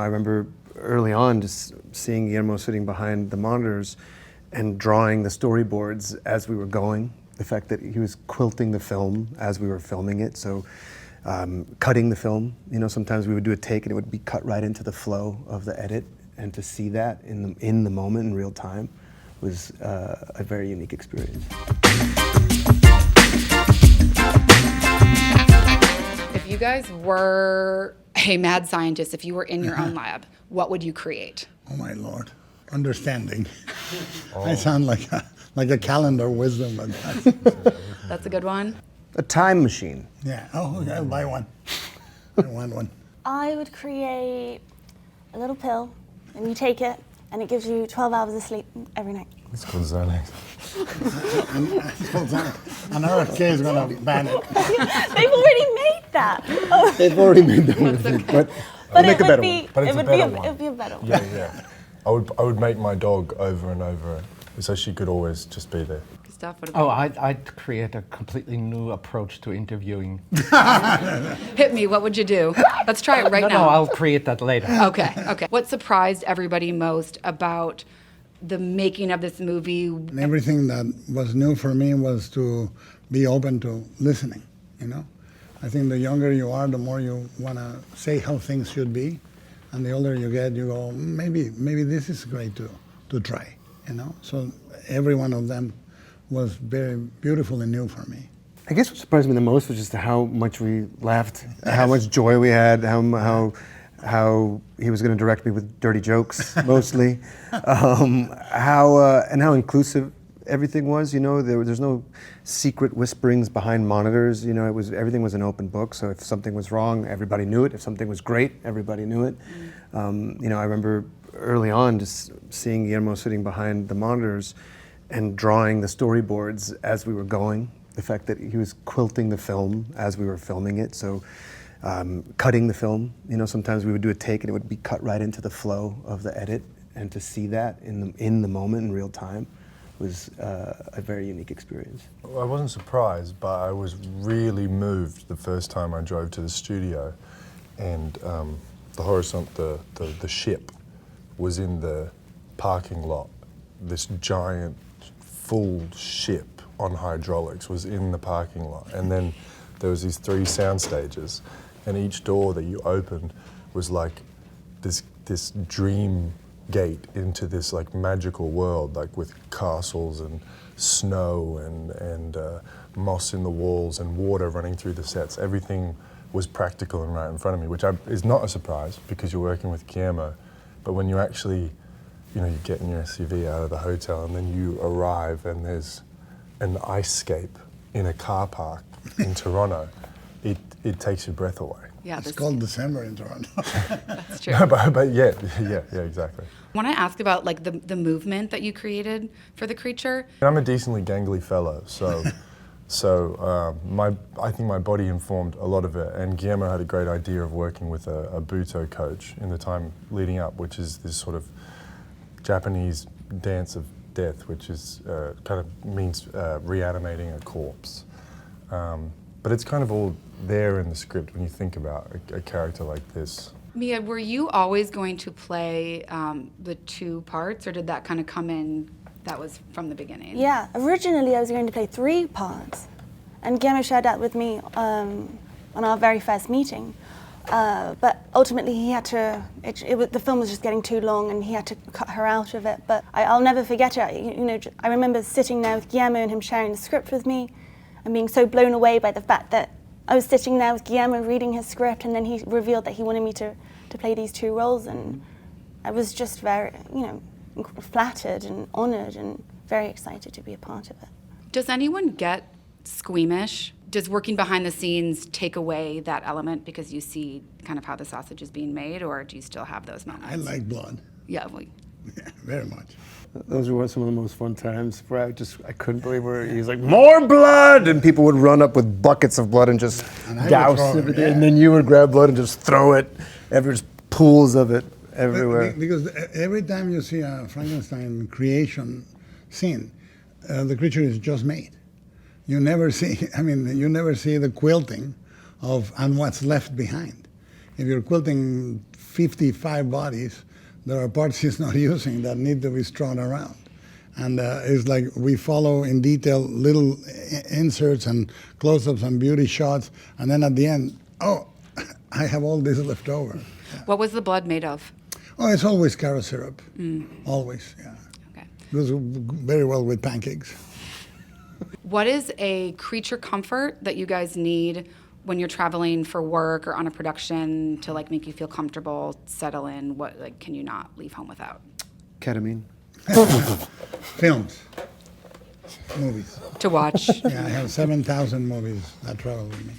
I remember early on just seeing Guillermo sitting behind the monitors and drawing the storyboards as we were going. The fact that he was quilting the film as we were filming it, so cutting the film. You know, sometimes we would do a take and it would be cut right into the flow of the edit, and to see that in the moment in real time was a very unique experience. If you guys were a mad scientist, if you were in your own lab, what would you create? Oh my Lord, understanding. I sound like a calendar wisdom, but That's a good one. A time machine. yeah. Oh, I'll buy one. I want one. I would create a little pill, and you take it, and it gives you 12 hours of sleep every night. It's called Xanax. And RFK is going to ban it. They've already made that. Oh. They've already made that, but It make a better would be, one. But it's it a would better be, one. it would be a better one. Yeah. I would make my dog over and over so she could always just be there. Stuff. Oh, I'd create a completely new approach to interviewing. Hit me. What would you do? Let's try it right now. No, I'll create that later. Okay. What surprised everybody most about the making of this movie? And everything that was new for me was to be open to listening, you know? I think the younger you are, the more you want to say how things should be. And the older you get, you go, maybe this is great to try, you know? So every one of them was very beautiful and new for me. I guess what surprised me the most was just how much we laughed, how much joy we had, how he was going to direct me with dirty jokes mostly, how inclusive everything was. You know, there's no secret whisperings behind monitors. You know, everything was an open book. So if something was wrong, everybody knew it. If something was great, everybody knew it. You know, I remember early on just seeing Guillermo sitting behind the monitors and drawing the storyboards as we were going. The fact that he was quilting the film as we were filming it, so cutting the film. You know, sometimes we would do a take and it would be cut right into the flow of the edit, and to see that in the moment in real time was a very unique experience. I wasn't surprised, but I was really moved the first time I drove to the studio, and the horizon, the ship was in the parking lot. This giant full ship on hydraulics was in the parking lot, and then there was these 3 sound stages, and each door that you opened was like this dream gate into this like magical world, like with castles and snow and moss in the walls and water running through the sets. Everything was practical and right in front of me, which is not a surprise because you're working with Guillermo, but when you actually, you know, you get in your SUV out of the hotel and then you arrive and there's an ice scape in a car park in Toronto, it takes your breath away. Yeah, It's called December in Toronto. that's true. but yeah, exactly. I want to ask about like the movement that you created for the creature. I'm a decently gangly fellow, so I think my body informed a lot of it, and Guillermo had a great idea of working with a Buto coach in the time leading up, which is this sort of Japanese dance of death, which is kind of means reanimating a corpse. But it's kind of all there in the script when you think about a character like this. Mia, were you always going to play the 2 parts, or did that kind of come in, that was from the beginning? Yeah, originally I was going to play 3 parts, and Guillermo shared that with me on our very first meeting. But ultimately he had to, the film was just getting too long and he had to cut her out of it. But I'll never forget it. You know, I remember sitting there with Guillermo and him sharing the script with me and being so blown away by the fact that I was sitting there with Guillermo reading his script, and then he revealed that he wanted me to play these 2 roles, and I was just very, you know, flattered and honored and very excited to be a part of it. Does anyone get squeamish? Does working behind the scenes take away that element because you see kind of how the sausage is being made, or do you still have those moments? I like blood. Yeah, well, Yeah, very much. Those were some of the most fun times where I couldn't believe where he's like, more blood! And people would run up with buckets of blood and just douse it. And then you would grab blood and just throw it. There's pools of it everywhere. Because every time you see a Frankenstein creation scene, the creature is just made. You never see, you never see the quilting and what's left behind. If you're quilting 55 bodies. There are parts he's not using that need to be strewn around. And it's like we follow in detail little inserts and close-ups and beauty shots, and then at the end, oh, I have all this left over. What was the blood made of? Oh, it's always carrot syrup. Always, yeah. Okay. It goes very well with pancakes. What is a creature comfort that you guys need when you're traveling for work or on a production to like make you feel comfortable, settle in? What like can you not leave home without? Ketamine. Films, movies. To watch. Yeah, I have 7,000 movies that travel with me.